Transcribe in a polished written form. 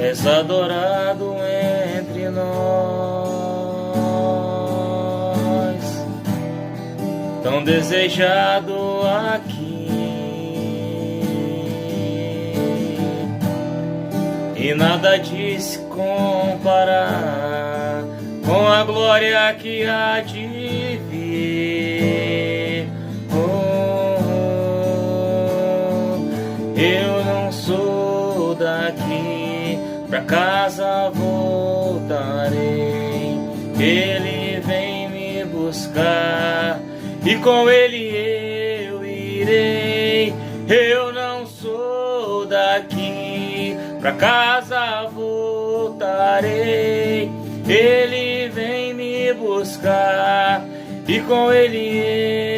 és adorado entre nós, tão desejado aqui, e nada de se comparar com a glória que há de vir. Eu não sou daqui, pra casa voltarei. Ele vem me buscar e com ele eu irei. Eu não sou daqui, pra casa voltarei. Ele vem me buscar e com ele